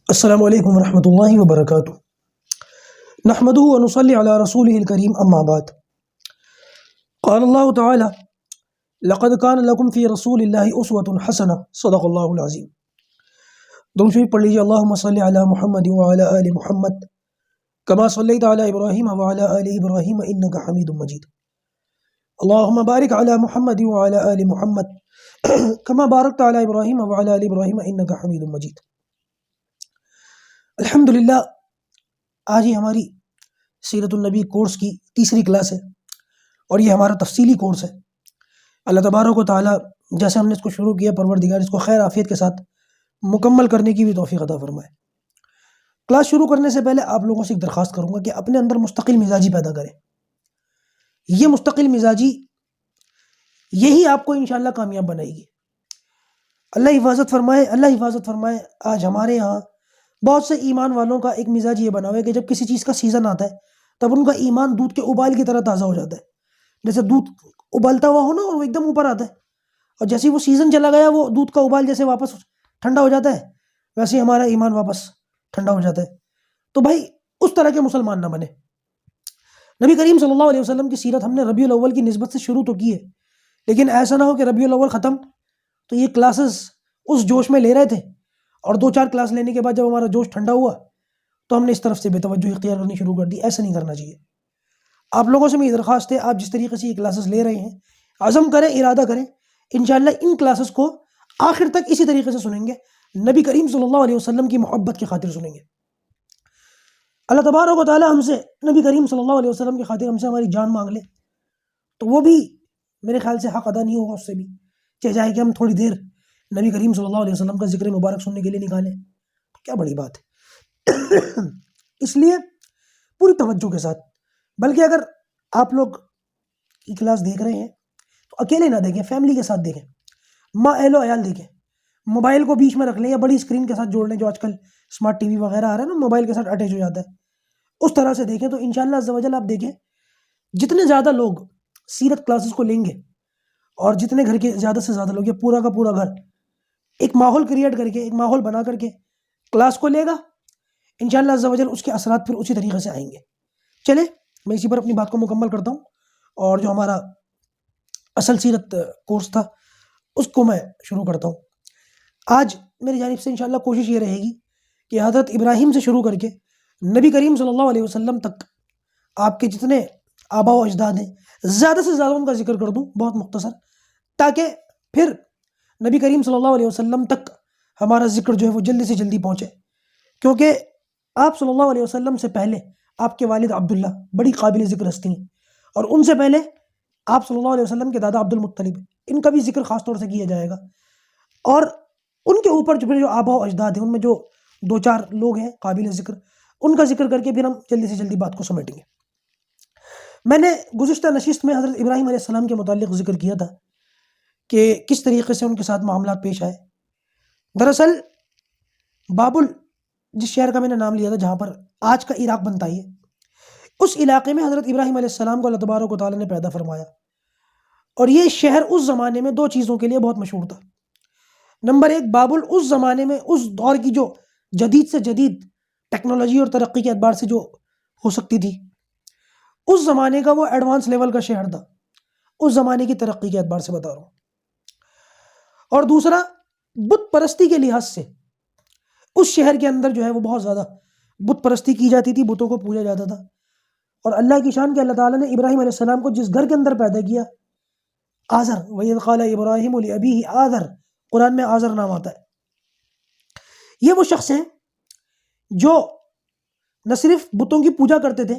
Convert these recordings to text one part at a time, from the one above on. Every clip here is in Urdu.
السلام علیکم ورحمۃ اللہ وبرکاتہ۔ نحمده ونصلي على رسوله الكريم اما بعد۔ قال الله تعالى لقد كان لكم في رسول الله اسوة حسنة صدق الله العظیم۔ درود شریف پڑھ لیجیے۔ اللهم صل على محمد وعلى آل محمد كما صليت على ابراہیم وعلى آل ابراہیم انك حمید مجید۔ اللهم بارك على محمد وعلى آل محمد كما باركت على ابراہیم وعلى آل ابراہیم انك حمید مجید۔ الحمدللہ آج ہی ہماری سیرت النبی کورس کی تیسری کلاس ہے اور یہ ہمارا تفصیلی کورس ہے۔ اللہ تبارک و تعالیٰ جیسے ہم نے اس کو شروع کیا، پروردگار اس کو خیر عافیت کے ساتھ مکمل کرنے کی بھی توفیق عطا فرمائے۔ کلاس شروع کرنے سے پہلے آپ لوگوں سے ایک درخواست کروں گا کہ اپنے اندر مستقل مزاجی پیدا کریں۔ یہ مستقل مزاجی یہی آپ کو انشاءاللہ کامیاب بنائے گی۔ اللہ حفاظت فرمائے، اللہ حفاظت فرمائے۔ آج ہمارے یہاں بہت سے ایمان والوں کا ایک مزاج یہ بنا ہوا ہے کہ جب کسی چیز کا سیزن آتا ہے تب ان کا ایمان دودھ کے ابال کی طرح تازہ ہو جاتا ہے۔ جیسے دودھ ابالتا ہوا ہو نا اور وہ ایک دم اوپر آتا ہے، اور جیسے وہ سیزن چلا گیا وہ دودھ کا ابال جیسے واپس ٹھنڈا ہو جاتا ہے، ویسے ہی ہمارا ایمان واپس ٹھنڈا ہو جاتا ہے۔ تو بھائی اس طرح کے مسلمان نہ بنے۔ نبی کریم صلی اللہ علیہ وسلم کی سیرت ہم نے ربیع الاول کی نسبت سے شروع تو کی ہے، لیکن ایسا نہ ہو کہ ربیع الاول ختم تو یہ کلاسز اس جوش میں لے رہے تھے اور 2-4 کلاس لینے کے بعد جب ہمارا جوش ٹھنڈا ہوا تو ہم نے اس طرف سے بے توجہ اختیار کرنی شروع کر دی۔ ایسا نہیں کرنا چاہیے۔ آپ لوگوں سے میری درخواست ہے، آپ جس طریقے سے یہ کلاسز لے رہے ہیں عزم کریں، ارادہ کریں، انشاءاللہ ان کلاسز کو آخر تک اسی طریقے سے سنیں گے، نبی کریم صلی اللہ علیہ وسلم کی محبت کی خاطر سنیں گے۔ اللہ تبارک و تعالیٰ ہم سے نبی کریم صلی اللہ علیہ وسلم کی خاطر ہم سے ہماری جان مانگ لے تو وہ بھی میرے خیال سے حق ادا نہیں ہوگا اس سے بھی، چاہے کہ ہم تھوڑی دیر نبی کریم صلی اللہ علیہ وسلم کا ذکر مبارک سننے کے لیے نکالیں، کیا بڑی بات ہے۔ اس لیے پوری توجہ کے ساتھ، بلکہ اگر آپ لوگ کی کلاس دیکھ رہے ہیں تو اکیلے نہ دیکھیں، فیملی کے ساتھ دیکھیں، ماں اہل و عیال دیکھیں، موبائل کو بیچ میں رکھ لیں یا بڑی اسکرین کے ساتھ جوڑ لیں، جو آج کل اسمارٹ ٹی وی وغیرہ آ رہا ہے نا، موبائل کے ساتھ اٹیچ ہو جاتا ہے، اس طرح سے دیکھیں۔ تو انشاءاللہ عز و جل آپ دیکھیں جتنے زیادہ لوگ سیرت کلاسز کو لیں گے اور جتنے گھر کے زیادہ سے زیادہ لوگ، یہ پورا کا پورا گھر ایک ماحول کریٹ کر کے، ایک ماحول بنا کر کے کلاس کو لے گا، انشاءاللہ عز و جل اس کے اثرات پھر اسی طریقے سے آئیں گے۔ چلے میں اسی پر اپنی بات کو مکمل کرتا ہوں اور جو ہمارا اصل سیرت کورس تھا اس کو میں شروع کرتا ہوں۔ آج میری جانب سے انشاءاللہ کوشش یہ رہے گی کہ حضرت ابراہیم سے شروع کر کے نبی کریم صلی اللہ علیہ وسلم تک آپ کے جتنے آبا و اجداد ہیں زیادہ سے زیادہ ان کا ذکر کر دوں، بہت مختصر، تاکہ پھر نبی کریم صلی اللہ علیہ وسلم تک ہمارا ذکر جو ہے وہ جلدی سے جلدی پہنچے، کیونکہ آپ صلی اللہ علیہ وسلم سے پہلے آپ کے والد عبداللہ بڑی قابل ذکر ہستی ہیں، اور ان سے پہلے آپ صلی اللہ علیہ وسلم کے دادا عبد المطلب، ان کا بھی ذکر خاص طور سے کیا جائے گا، اور ان کے اوپر جو آبا و اجداد ہیں ان میں جو 2-4 لوگ ہیں قابل ذکر، ان کا ذکر کر کے پھر ہم جلدی سے جلدی بات کو سمیٹیں گے۔ میں نے گزشتہ نشست میں حضرت ابراہیم علیہ السلام کے متعلق ذکر کیا تھا کہ کس طریقے سے ان کے ساتھ معاملات پیش آئے۔ دراصل بابل جس شہر کا میں نے نام لیا تھا جہاں پر آج کا عراق بنتا ہے، اس علاقے میں حضرت ابراہیم علیہ السلام کو اللہ تبارک و تعالیٰ نے پیدا فرمایا، اور یہ شہر اس زمانے میں 2 چیزوں کے لیے بہت مشہور تھا۔ نمبر 1، بابل اس زمانے میں اس دور کی جو جدید سے جدید ٹیکنالوجی اور ترقی کے اعتبار سے جو ہو سکتی تھی، اس زمانے کا وہ ایڈوانس لیول کا شہر تھا، اس زمانے کی ترقی کے اعتبار سے بتا رہا ہوں۔ اور دوسرا، بت پرستی کے لحاظ سے اس شہر کے اندر جو ہے وہ بہت زیادہ بت پرستی کی جاتی تھی، بتوں کو پوجا جاتا تھا، اور اللہ کی شان کہ اللہ تعالیٰ نے ابراہیم علیہ السلام کو جس گھر کے اندر پیدا کیا، آزر، وَإِذْ قَالَ إِبْرَاهِيمُ لِأَبِيهِ آزر، قرآن میں آزر نام آتا ہے۔ یہ وہ شخص ہیں جو نہ صرف بتوں کی پوجا کرتے تھے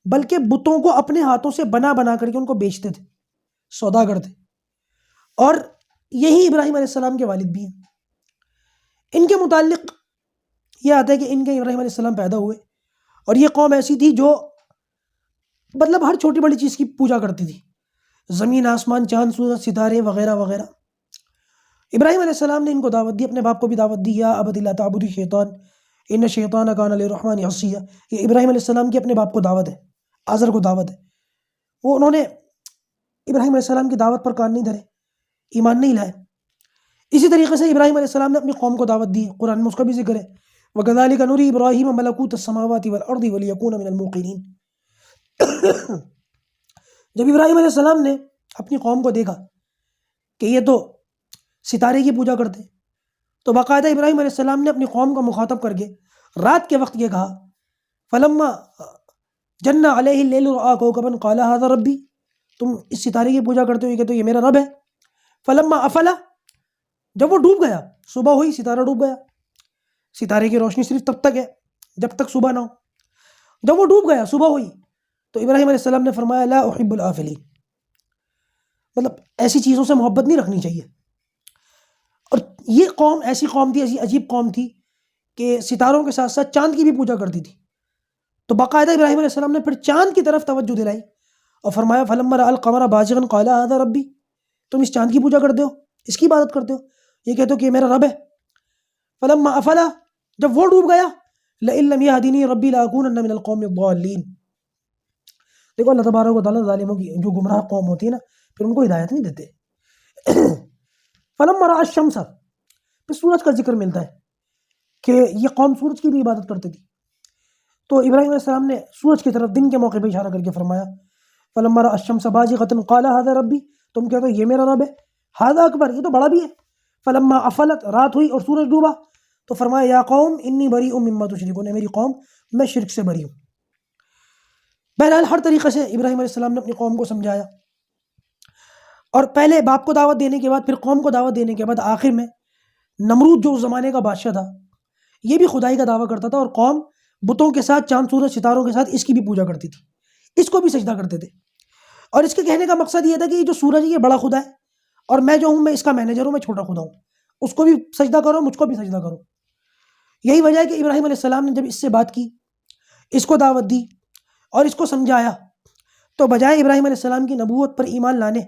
بلکہ بتوں کو اپنے ہاتھوں سے بنا بنا کر کے ان کو بیچتے تھے، سوداگر تھے، اور یہی ابراہیم علیہ السلام کے والد بھی ہیں۔ ان کے متعلق یہ آتا ہے کہ ان کے ابراہیم علیہ السلام پیدا ہوئے اور یہ قوم ایسی تھی جو مطلب ہر چھوٹی بڑی چیز کی پوجا کرتی تھی، زمین آسمان چاند سورج ستارے وغیرہ وغیرہ۔ ابراہیم علیہ السلام نے ان کو دعوت دی، اپنے باپ کو بھی دعوت دی، یا ابت لا تعبد الشیطان ان الشیطان کان للرحمن عصیا۔ یہ ابراہیم علیہ السلام کی اپنے باپ کو دعوت ہے، آزر کو دعوت ہے۔ انہوں نے ابراہیم علیہ السلام کی دعوت پر کان نہیں دھرے، ایمان نہیں لائے۔ اسی طریقے سے ابراہیم علیہ السلام نے اپنی قوم کو دعوت دی، قرآن میں اس کا بھی ذکر ہے، وَكَذَلِكَ نُرِي إِبْرَاهِيمَ مَلَكُوتَ السَّمَاوَاتِ وَالْأَرْضِ وَلِيَكُونَ مِنَ الْمُوقِنِينَ۔ جب ابراہیم علیہ السلام نے اپنی قوم کو دیکھا کہ یہ تو ستارے کی پوجا کرتے، تو باقاعدہ ابراہیم علیہ السلام نے اپنی قوم کو مخاطب کر کے رات کے وقت یہ کہا، فلما جن علیہ اللیل رأى کوكبا قال هذا ربی، تم اس ستارے کی پوجا کرتے ہو کہ تو یہ میرا رب ہے۔ فلما افلا، جب وہ ڈوب گیا، صبح ہوئی ستارہ ڈوب گیا، ستارے کی روشنی صرف تب تک ہے جب تک صبح نہ ہو، جب وہ ڈوب گیا صبح ہوئی تو ابراہیم علیہ السلام نے فرمایا لا احب الآفلین، مطلب ایسی چیزوں سے محبت نہیں رکھنی چاہیے۔ اور یہ قوم ایسی قوم تھی، ایسی عجیب قوم تھی کہ ستاروں کے ساتھ ساتھ چاند کی بھی پوجا کرتی تھی۔ تو باقاعدہ ابراہیم علیہ السلام نے پھر چاند کی طرف توجہ دلائی اور فرمایا فلما رأى القمر بازغا قال هذا ربی، تم اس چاند کی پوجا کرتے ہو، اس کی عبادت کرتے ہو، یہ کہتے ہو کہ یہ میرا رب ہے۔ فلما افلا، جب وہ ڈوب گیا، لئن لم يهدني ربي لأكونن من القوم الضالين۔ دیکھو اللہ تبارک و تعالیٰ ظالموں کی جو گمراہ قوم ہوتی ہے نا، پھر ان کو ہدایت نہیں دیتے۔ فلما رأى الشمس، پھر سورج کا ذکر ملتا ہے کہ یہ قوم سورج کی بھی عبادت کرتی تھی، تو ابراہیم علیہ السلام نے سورج کی طرف دن کے موقع پہ اشارہ کر کے فرمایا فلما رأى الشمس بازغة قال هذا ربی، تم کہتے ہو یہ میرا رب ہے، هذا اکبر، یہ تو بڑا بھی ہے۔ فلما افلت، رات ہوئی اور سورج ڈوبا تو فرمایا یا قوم انی بریء مما تشرکون، میری قوم میں شرک سے بری ہوں۔ بہرحال ہر طریقے سے ابراہیم علیہ السلام نے اپنی قوم کو سمجھایا، اور پہلے باپ کو دعوت دینے کے بعد پھر قوم کو دعوت دینے کے بعد آخر میں نمرود جو اس زمانے کا بادشاہ تھا یہ بھی خدائی کا دعویٰ کرتا تھا، اور قوم بتوں کے ساتھ چاند سورج ستاروں کے ساتھ اس کی بھی پوجا کرتی تھی، اس کو بھی سجدہ کرتے تھے۔ اور اس کے کہنے کا مقصد یہ تھا کہ یہ جو سورج ہے یہ بڑا خدا ہے، اور میں جو ہوں میں اس کا مینیجر ہوں، میں چھوٹا خدا ہوں، اس کو بھی سجدہ کرو، مجھ کو بھی سجدہ کرو۔ یہی وجہ ہے کہ ابراہیم علیہ السلام نے جب اس سے بات کی، اس کو دعوت دی اور اس کو سمجھایا، تو بجائے ابراہیم علیہ السلام کی نبوت پر ایمان لانے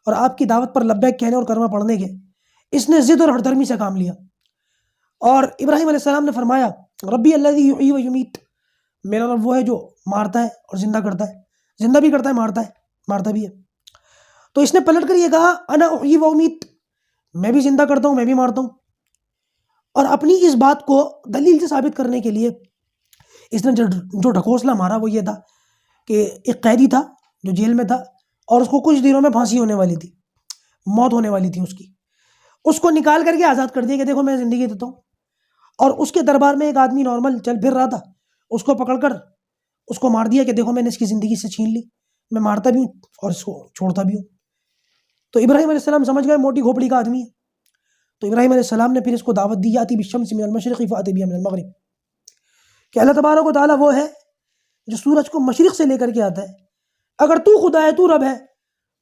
اور آپ کی دعوت پر لبیک کہنے اور کلمہ پڑھنے کے، اس نے ضد اور ہٹدرمی سے کام لیا، اور ابراہیم علیہ السلام نے فرمایا ربی الذی یحیی و یمیت، میرا رب وہ ہے جو مارتا ہے اور زندہ کرتا ہے، زندہ بھی کرتا ہے، مارتا بھی ہے۔ تو اس نے پلٹ کر یہ کہا انا احیی و امیت، میں بھی زندہ کرتا ہوں، میں بھی مارتا ہوں۔ اور اپنی اس بات کو دلیل سے ثابت کرنے کے لیے اس نے جو ڈھکوسلا مارا وہ یہ تھا کہ ایک قیدی تھا جو جیل میں تھا، اور اس کو کچھ دنوں میں پھانسی ہونے والی تھی، موت ہونے والی تھی اس کو نکال کر کے آزاد کر دیا کہ دیکھو میں زندگی دیتا ہوں۔ اور اس کے دربار میں ایک آدمی نارمل چل پھر رہا تھا، اس کو پکڑ کر اس کو مار دیا کہ دیکھو میں نے اس کی زندگی سے چھین لی، میں مارتا بھی ہوں اور اس کو چھوڑتا بھی ہوں۔ تو ابراہیم علیہ السلام سمجھ گئے موٹی کھوپڑی کا آدمی ہے، تو ابراہیم علیہ السلام نے پھر اس کو دعوت دی یاتی بالشمس من المشرق فاتی بها من المغرب، کہ اللہ تبارک و تعالیٰ وہ ہے جو سورج کو مشرق سے لے کر کے آتا ہے، اگر تو خدا ہے، تو رب ہے،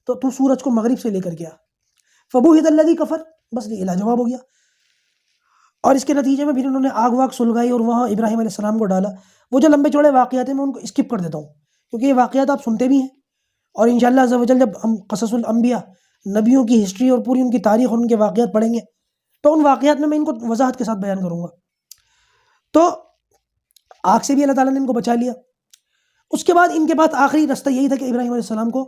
تو تو سورج کو مغرب سے لے کر کے آ۔ فبوہت الذی کفر، بس یہ لاجواب ہو گیا۔ اور اس کے نتیجے میں پھر انہوں نے آگ واگ سلگائی اور وہاں ابراہیم علیہ السلام کو ڈالا۔ وہ جو لمبے چوڑے واقعات ہیں میں ان کو اسکپ کر دیتا ہوں کیونکہ یہ واقعات آپ سنتے بھی ہیں، اور انشاءاللہ عز و جل جب ہم قصص الانبیاء، نبیوں کی ہسٹری اور پوری ان کی تاریخ اور ان کے واقعات پڑھیں گے تو ان واقعات میں ان کو وضاحت کے ساتھ بیان کروں گا۔ تو آگ سے بھی اللہ تعالیٰ نے ان کو بچا لیا۔ اس کے بعد ان کے پاس آخری رستہ یہی تھا کہ ابراہیم علیہ السلام کو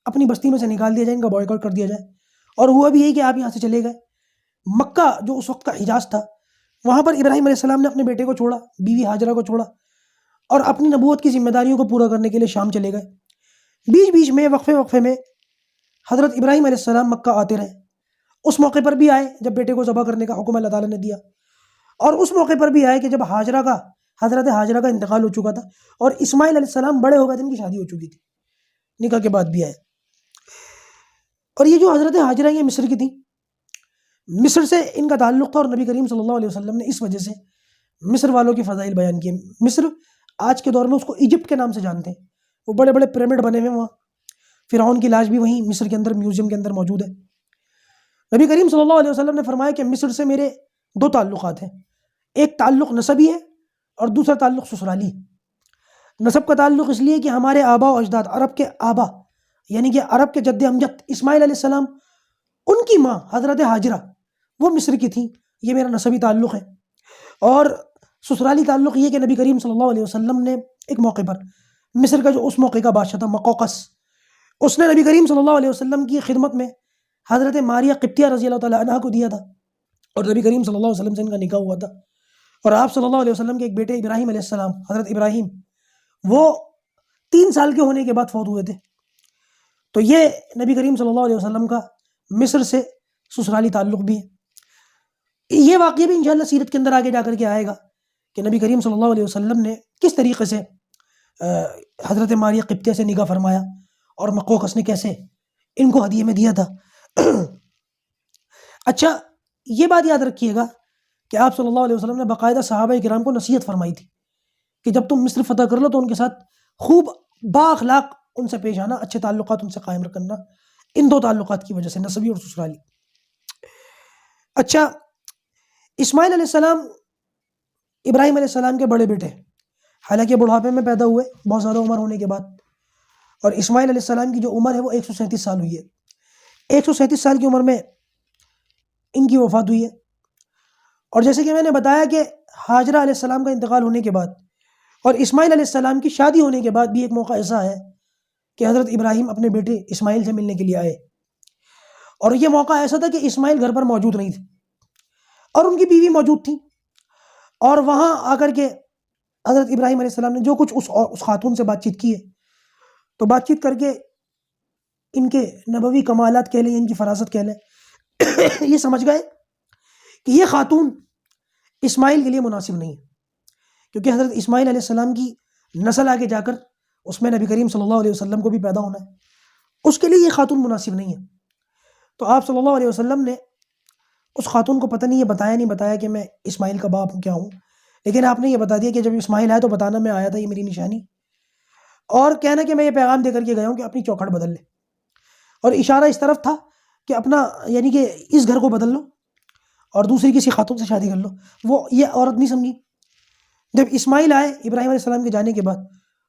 اپنی بستی میں سے نکال دیا جائے، ان کا بائیکاٹ کر دیا جائے، اور ہوا بھی یہی کہ آپ یہاں سے چلے گئے۔ مکہ جو اس وقت کا حجاز تھا، وہاں پر ابراہیم علیہ السلام نے اپنے بیٹے کو چھوڑا، بیوی ہاجرہ کو چھوڑا، اور اپنی نبوت کی ذمہ داریوں کو پورا کرنے کے لیے شام چلے گئے۔ بیچ بیچ میں وقفے میں حضرت ابراہیم علیہ السلام مکہ آتے رہے۔ اس موقع پر بھی آئے جب بیٹے کو ذبح کرنے کا حکم اللہ تعالیٰ نے دیا، اور اس موقع پر بھی آئے کہ جب حضرت ہاجرہ کا انتقال ہو چکا تھا اور اسماعیل علیہ السلام بڑے ہو گئے تھے، ان کی شادی ہو چکی تھی، نکاح کے بعد بھی آئے۔ اور یہ جو حضرت ہاجرہ یہ مصر کی تھی، مصر سے ان کا تعلق تھا، اور نبی کریم صلی اللہ علیہ وسلم نے اس وجہ سے مصر والوں کی فضائل بیان کیے۔ مصر آج کے دور میں اس کو ایجپٹ کے نام سے جانتے ہیں، وہ بڑے بڑے پیرامڈ بنے ہوئے ہیں وہاں، فرعون کی لاش بھی وہیں مصر کے اندر میوزیم کے اندر موجود ہے۔ نبی کریم صلی اللہ علیہ وسلم نے فرمایا کہ مصر سے میرے دو تعلقات ہیں، ایک تعلق نسبی ہے اور دوسرا تعلق سسرالی۔ نسب کا تعلق اس لیے کہ ہمارے آبا و اجداد، عرب کے آبا یعنی کہ عرب کے جد امجد اسماعیل علیہ السلام، ان کی ماں حضرت ہاجرہ وہ مصر کی تھیں، یہ میرا نسبی تعلق ہے۔ اور سسرالی تعلق یہ کہ نبی کریم صلی اللہ علیہ وسلم نے ایک موقع پر مصر کا جو اس موقع کا بادشاہ تھا مقوقس، اس نے نبی کریم صلی اللہ علیہ وسلم کی خدمت میں حضرت ماریہ قبطیہ رضی اللہ تعالیٰ عنہ کو دیا تھا، اور نبی کریم صلی اللہ علیہ وسلم سے ان کا نکاح ہوا تھا۔ اور آپ صلی اللہ علیہ وسلم کے ایک بیٹے ابراہیم علیہ السلام، حضرت ابراہیم، وہ 3 سال کے ہونے کے بعد فوت ہوئے تھے۔ تو یہ نبی کریم صلی اللہ علیہ وسلم کا مصر سے سسرالی تعلق بھی ہے۔ یہ واقعہ بھی انشاءاللہ سیرت کے اندر آگے جا کر کے آئے گا کہ نبی کریم صلی اللہ علیہ وسلم نے کس طریقے سے حضرت ماریہ قبطیہ سے نکاح فرمایا اور مقوقس نے کیسے ان کو ہدیے میں دیا تھا۔ اچھا، یہ بات یاد رکھیے گا کہ آپ صلی اللہ علیہ وسلم نے باقاعدہ صحابہ کرام کو نصیحت فرمائی تھی کہ جب تم مصر فتح کر لو تو ان کے ساتھ خوب با اخلاق ان سے پیش آنا، اچھے تعلقات ان سے قائم رکھنا، ان 2 تعلقات کی وجہ سے، نسبی اور سسرالی۔ اچھا، اسماعیل علیہ السلام ابراہیم علیہ السلام کے بڑے بیٹے، حالانکہ بڑھاپے میں پیدا ہوئے بہت زیادہ عمر ہونے کے بعد، اور اسماعیل علیہ السلام کی جو عمر ہے وہ 137 سال ہوئی ہے۔ 137 سال کی عمر میں ان کی وفات ہوئی ہے۔ اور جیسے کہ میں نے بتایا کہ ہاجرہ علیہ السلام کا انتقال ہونے کے بعد اور اسماعیل علیہ السلام کی شادی ہونے کے بعد بھی ایک موقع ایسا ہے کہ حضرت ابراہیم اپنے بیٹے اسماعیل سے ملنے کے لیے آئے، اور یہ موقع ایسا تھا کہ اسماعیل گھر پر موجود نہیں تھے اور ان کی بیوی موجود تھی، اور وہاں آ کر کے حضرت ابراہیم علیہ السلام نے جو کچھ اس خاتون سے بات چیت کی ہے، تو بات چیت کر کے ان کے نبوی کمالات کہہ لیں، ان کی فراست کہہ لیں، یہ سمجھ گئے کہ یہ خاتون اسماعیل کے لیے مناسب نہیں ہے، کیونکہ حضرت اسماعیل علیہ السلام کی نسل آگے جا کر اس میں نبی کریم صلی اللہ علیہ وسلم کو بھی پیدا ہونا ہے، اس کے لیے یہ خاتون مناسب نہیں ہے۔ تو آپ صلی اللہ علیہ وسلم نے اس خاتون کو پتہ نہیں یہ بتایا کہ میں اسماعیل کا باپ ہوں کیا ہوں، لیکن آپ نے یہ بتا دیا کہ جب اسماعیل آیا تو بتانا میں آیا تھا، یہ میری نشانی، اور کہنا کہ میں یہ پیغام دے کر کے گیا ہوں کہ اپنی چوکھٹ بدل لے، اور اشارہ اس طرف تھا کہ اپنا یعنی کہ اس گھر کو بدل لو اور دوسری کسی خاتون سے شادی کر لو۔ وہ یہ عورت نہیں سمجھی۔ جب اسماعیل آئے ابراہیم علیہ السلام کے جانے کے بعد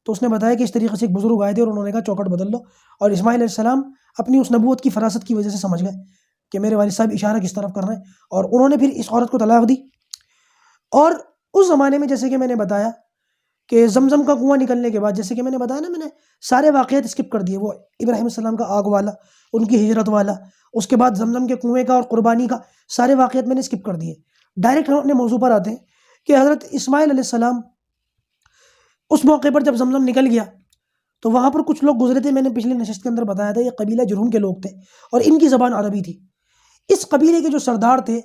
تو اس نے بتایا کہ اس طریقے سے ایک بزرگ آئے تھے اور انہوں نے کہا چوکھٹ بدل لو، اور اسماعیل علیہ السلام اپنی اس نبوت کی فراست کی وجہ سے سمجھ گئے کہ میرے والد صاحب اشارہ کس طرف کر رہے ہیں، اور انہوں نے پھر اس عورت کو طلاق دی۔ اور اس زمانے میں جیسے کہ میں نے بتایا کہ زمزم کا کنواں نکلنے کے بعد، جیسے کہ میں نے بتایا نا، میں نے سارے واقعات اسکپ کر دیے، وہ ابراہیم علیہ السلام کا آگ والا، ان کی ہجرت والا، اس کے بعد زمزم کے کنویں کا اور قربانی کا، سارے واقعات میں نے اسکپ کر دیے۔ ڈائریکٹ ہم اپنے موضوع پر آتے ہیں کہ حضرت اسماعیل علیہ السلام اس موقع پر جب زمزم نکل گیا تو وہاں پر کچھ لوگ گزرے تھے، میں نے پچھلی نشست کے اندر بتایا تھا، یہ قبیلہ جرہم کے لوگ تھے اور ان کی زبان عربی تھی۔ اس قبیلے کے جو سردار تھے،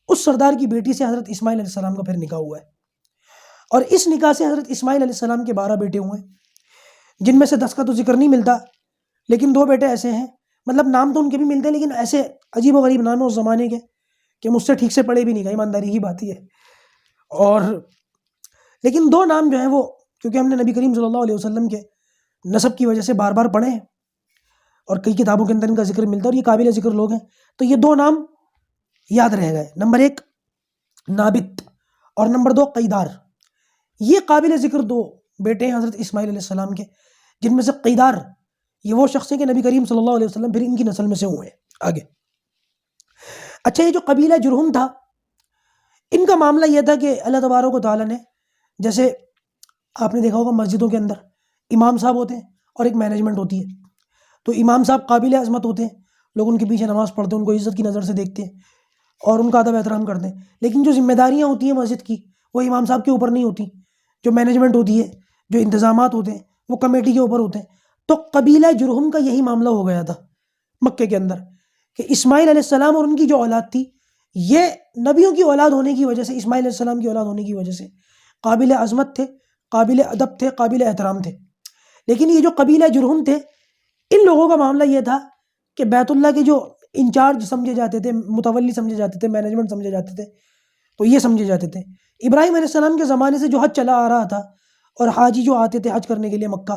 اس سردار کی بیٹی سے حضرت اسماعیل علیہ السلام کا پھر نکاح ہوا ہے، اور اس نکاح سے حضرت اسماعیل علیہ السلام کے 12 بیٹے ہوئے، جن میں سے 10 کا تو ذکر نہیں ملتا، لیکن 2 بیٹے ایسے ہیں، مطلب نام تو ان کے بھی ملتے ہیں لیکن ایسے عجیب و غریب نام ہیں اس زمانے کے کہ مجھ سے ٹھیک سے پڑھے بھی نہیں گئے، ایمانداری کی بات ہی ہے۔ اور لیکن 2 نام جو ہیں وہ، کیونکہ ہم نے نبی کریم صلی اللہ علیہ وسلم کے نسب کی وجہ سے بار بار پڑھے ہیں اور کئی کتابوں کے اندر ان کا ذکر ملتا ہے اور یہ قابل ذکر لوگ ہیں، تو یہ 2 نام یاد رہ گئے، نمبر 1 نابت اور نمبر 2 قیدار۔ یہ قابل ذکر 2 بیٹے ہیں حضرت اسماعیل علیہ السلام کے، جن میں سے قیدار یہ وہ شخص ہیں کہ نبی کریم صلی اللہ علیہ وسلم پھر ان کی نسل میں سے ہوئے ہیں آگے۔ اچھا، یہ جو قبیلہ جرہم تھا، ان کا معاملہ یہ تھا کہ اللہ تبارک و تعالیٰ نے، جیسے آپ نے دیکھا ہوگا مسجدوں کے اندر امام صاحب ہوتے ہیں اور ایک مینجمنٹ ہوتی ہے، تو امام صاحب قابل عظمت ہوتے ہیں، لوگ ان کے پیچھے نماز پڑھتے ہیں، ان کو عزت کی نظر سے دیکھتے ہیں اور ان کا ادب احترام کرتے ہیں، لیکن جو ذمہ داریاں ہوتی ہیں مسجد کی وہ امام صاحب کے اوپر نہیں ہوتی، جو مینجمنٹ ہوتی ہے، جو انتظامات ہوتے ہیں وہ کمیٹی کے اوپر ہوتے ہیں۔ تو قبیلہ جرہم کا یہی معاملہ ہو گیا تھا مکے کے اندر کہ اسماعیل علیہ السلام اور ان کی جو اولاد تھی، یہ نبیوں کی اولاد ہونے کی وجہ سے، اسماعیل علیہ السلام کی اولاد ہونے کی وجہ سے قابل عظمت تھے، قابل ادب تھے، قابل احترام تھے۔ لیکن یہ جو قبیلہ جرہم تھے، ان لوگوں کا معاملہ یہ تھا کہ بیت اللہ کے جو انچارج سمجھے جاتے تھے، متولی سمجھے جاتے تھے، مینجمنٹ سمجھے جاتے تھے، تو یہ سمجھے جاتے تھے ابراہیم علیہ السلام کے زمانے سے جو حج چلا آ رہا تھا اور حاجی جو آتے تھے حج کرنے کے لیے مکہ،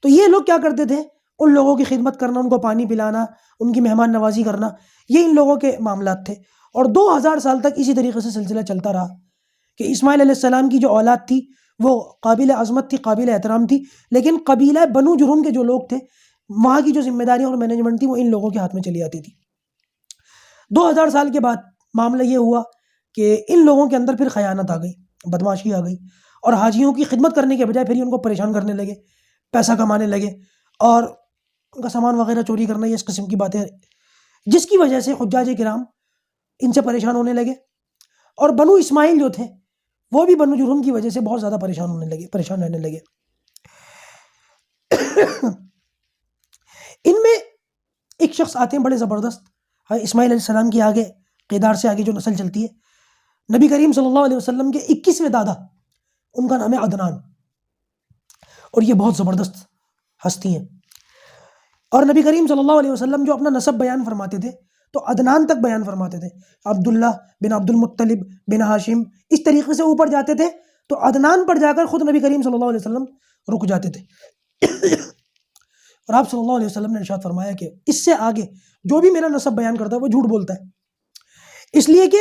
تو یہ لوگ کیا کرتے تھے، ان لوگوں کی خدمت کرنا، ان کو پانی پلانا، ان کی مہمان نوازی کرنا، یہ ان لوگوں کے معاملات تھے، اور 2000 سال تک اسی طریقے سے سلسلہ چلتا رہا کہ اسماعیل علیہ السلام کی جو اولاد تھی وہ قابل عظمت تھی، قابل احترام تھی، لیکن قبیلہ بنو جرہم کے جو لوگ تھے، وہاں کی جو ذمہ داریاں اور مینجمنٹ تھی وہ ان لوگوں کے ہاتھ میں چلی آتی تھی۔ 2000 سال کے بعد معاملہ یہ ہوا کہ ان لوگوں کے اندر پھر خیانت آ گئی، بدمعاشی آ گئی، اور حاجیوں کی خدمت کرنے کے بجائے پھر ان کو پریشان کرنے لگے، پیسہ کمانے لگے اور ان کا سامان وغیرہ چوری کرنا، یہ اس قسم کی باتیں، جس کی وجہ سے حجاج کرام ان سے پریشان ہونے لگے اور بنو اسماعیل جو تھے وہ بھی بنو جرہم کی وجہ سے بہت زیادہ پریشان رہنے لگے۔ ان میں ایک شخص آتے ہیں بڑے زبردست، اسماعیل علیہ السلام کی آگے قیدار سے آگے جو نسل چلتی ہے، نبی کریم صلی اللہ علیہ وسلم کے 21ویں دادا، ان کا نام ہے عدنان، اور یہ بہت زبردست ہستی ہیں۔ اور نبی کریم صلی اللہ علیہ وسلم جو اپنا نسب بیان فرماتے تھے تو عدنان تک بیان فرماتے تھے، عبداللہ بن عبد المطلب بن ہاشم، اس طریقے سے اوپر جاتے تھے تو عدنان پر جا کر خود نبی کریم صلی اللہ علیہ وسلم رک جاتے تھے۔ اور آپ صلی اللہ علیہ وسلم نے ارشاد فرمایا کہ اس سے آگے جو بھی میرا نسب بیان کرتا ہے وہ جھوٹ بولتا ہے، اس لیے کہ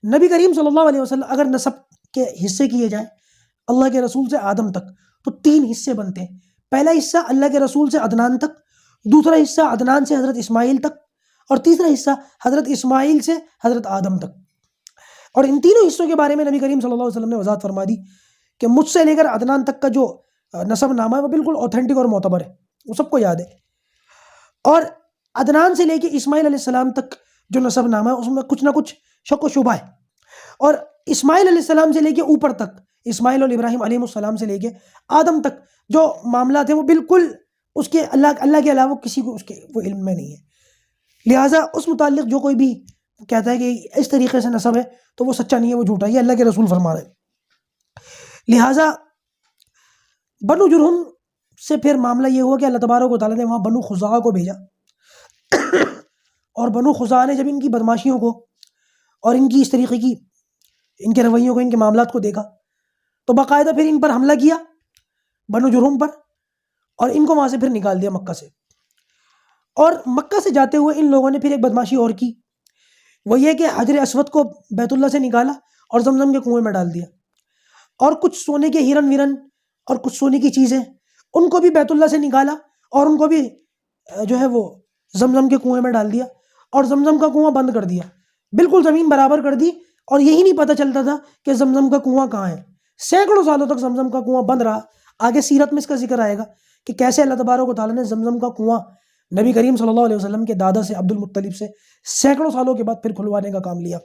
نبی کریم صلی اللہ علیہ وسلم اگر نسب کے حصے کیے جائیں اللہ کے رسول سے آدم تک تو 3 حصے بنتے ہیں۔ پہلا حصہ اللہ کے رسول سے عدنان تک، دوسرا حصہ عدنان سے حضرت اسماعیل تک، اور تیسرا حصہ حضرت اسماعیل سے حضرت آدم تک۔ اور ان تینوں حصوں کے بارے میں نبی کریم صلی اللہ علیہ وسلم نے وضاحت فرما دی کہ مجھ سے لے کر عدنان تک کا جو نسب نامہ ہے وہ بالکل اوتھینٹک اور معتبر ہے، وہ سب کو یاد ہے، اور عدنان سے لے کے اسماعیل علیہ السلام تک جو نسب نامہ ہے اس میں کچھ نہ کچھ شک و شبہ ہے، اور اسماعیل علیہ السلام سے لے کے اوپر تک، اسماعیل اور ابراہیم علیہ السلام سے لے کے آدم تک جو معاملات ہیں وہ بالکل اس کے اللہ کے علاوہ کسی کو اس کے وہ علم میں نہیں ہے، لہٰذا اس متعلق جو کوئی بھی کہتا ہے کہ اس طریقے سے نسب ہے تو وہ سچا نہیں ہے، وہ جھوٹا ہے، یہ اللہ کے رسول فرما رہے ہیں۔ لہٰذا بنو جرہم سے پھر معاملہ یہ ہوا کہ اللہ تبارک و تعالیٰ نے وہاں بنو خزاعہ کو بھیجا، اور بنو خزاعہ نے جب ان کی بدماشیوں کو اور ان کی اس طریقے کی ان کے رویوں کو، ان کے معاملات کو دیکھا تو باقاعدہ پھر ان پر حملہ کیا بنو جرہم پر، اور ان کو وہاں سے پھر نکال دیا مکہ سے۔ اور مکہ سے جاتے ہوئے ان لوگوں نے پھر ایک بدماشی اور کی، وہ یہ کہ حجر اسود کو بیت اللہ سے نکالا اور زمزم کے کنویں میں ڈال دیا، اور کچھ سونے کے ہیرن ویرن اور کچھ سونے کی چیزیں ان کو بھی بیت اللہ سے نکالا اور ان کو بھی جو ہے وہ زمزم کے کنویں میں ڈال دیا، اور زمزم کا کنواں بند کر دیا، بالکل زمین برابر کر دی، اور یہی نہیں پتہ چلتا تھا کہ زمزم کا کنواں کہاں ہے۔ سینکڑوں سالوں تک زمزم کا کنواں بند رہا، آگے سیرت میں اس کا ذکر آئے گا کہ کیسے اللہ تبارک و تعالیٰ نے زمزم کا کنواں نبی کریم صلی اللہ علیہ وسلم کے دادا سے عبد المطلب سے سینکڑوں سالوں کے بعد پھر کھلوانے کا کام لیا،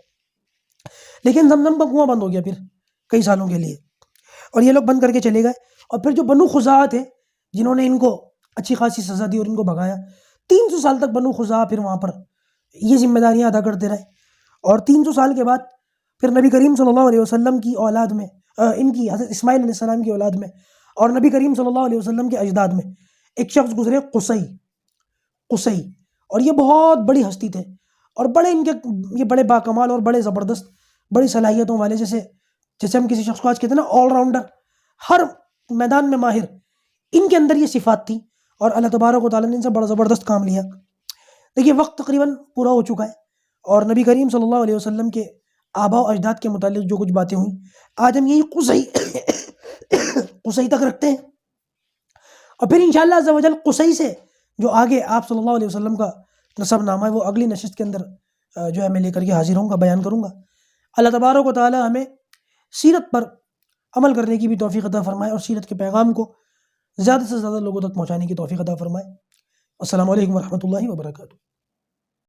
لیکن زمزم کا کنواں بند ہو گیا پھر کئی سالوں کے لیے، اور یہ لوگ بند کر کے چلے گئے۔ اور پھر جو بنو خزاعہ تھے جنہوں نے ان کو اچھی خاصی سزا دی اور ان کو بھگایا، 300 سال تک بنو خزاعہ پھر وہاں پر یہ ذمہ داریاں ادا کرتے رہے، اور 300 سال کے بعد پھر نبی کریم صلی اللہ علیہ وسلم کی اولاد میں، ان کی حضرت اسماعیل علیہ السلام کی اولاد میں اور نبی کریم صلی اللہ علیہ وسلم کے اجداد میں ایک شخص گزرے، قصی، اور یہ بہت بڑی ہستی تھے، اور بڑے ان کے یہ بڑے باکمال اور بڑے زبردست، بڑی صلاحیتوں والے، جیسے ہم کسی شخص کو آج کہتے ہیں نا آل راؤنڈر، ہر میدان میں ماہر، ان کے اندر یہ صفات تھی، اور اللہ تبارک و تعالیٰ نے ان سے بڑا زبردست کام لیا۔ دیکھیے وقت تقریباً پورا ہو چکا ہے، اور نبی کریم صلی اللہ علیہ وسلم کے آباء و اجداد کے متعلق جو کچھ باتیں ہوئیں آج ہم یہی قصی تک رکھتے ہیں، اور پھر انشاءاللہ عز و جل قصی سے جو آگے آپ صلی اللہ علیہ وسلم کا نسب نامہ ہے وہ اگلی نشست کے اندر جو ہے میں لے کر کے حاضر ہوں گا، بیان کروں گا۔ اللہ تبارک و تعالیٰ ہمیں سیرت پر عمل کرنے کی بھی توفیق عطا فرمائے، اور سیرت کے پیغام کو زیادہ سے زیادہ لوگوں تک پہنچانے کی توفیق عطا فرمائے۔ السلام علیکم ورحمۃ اللہ وبرکاتہ۔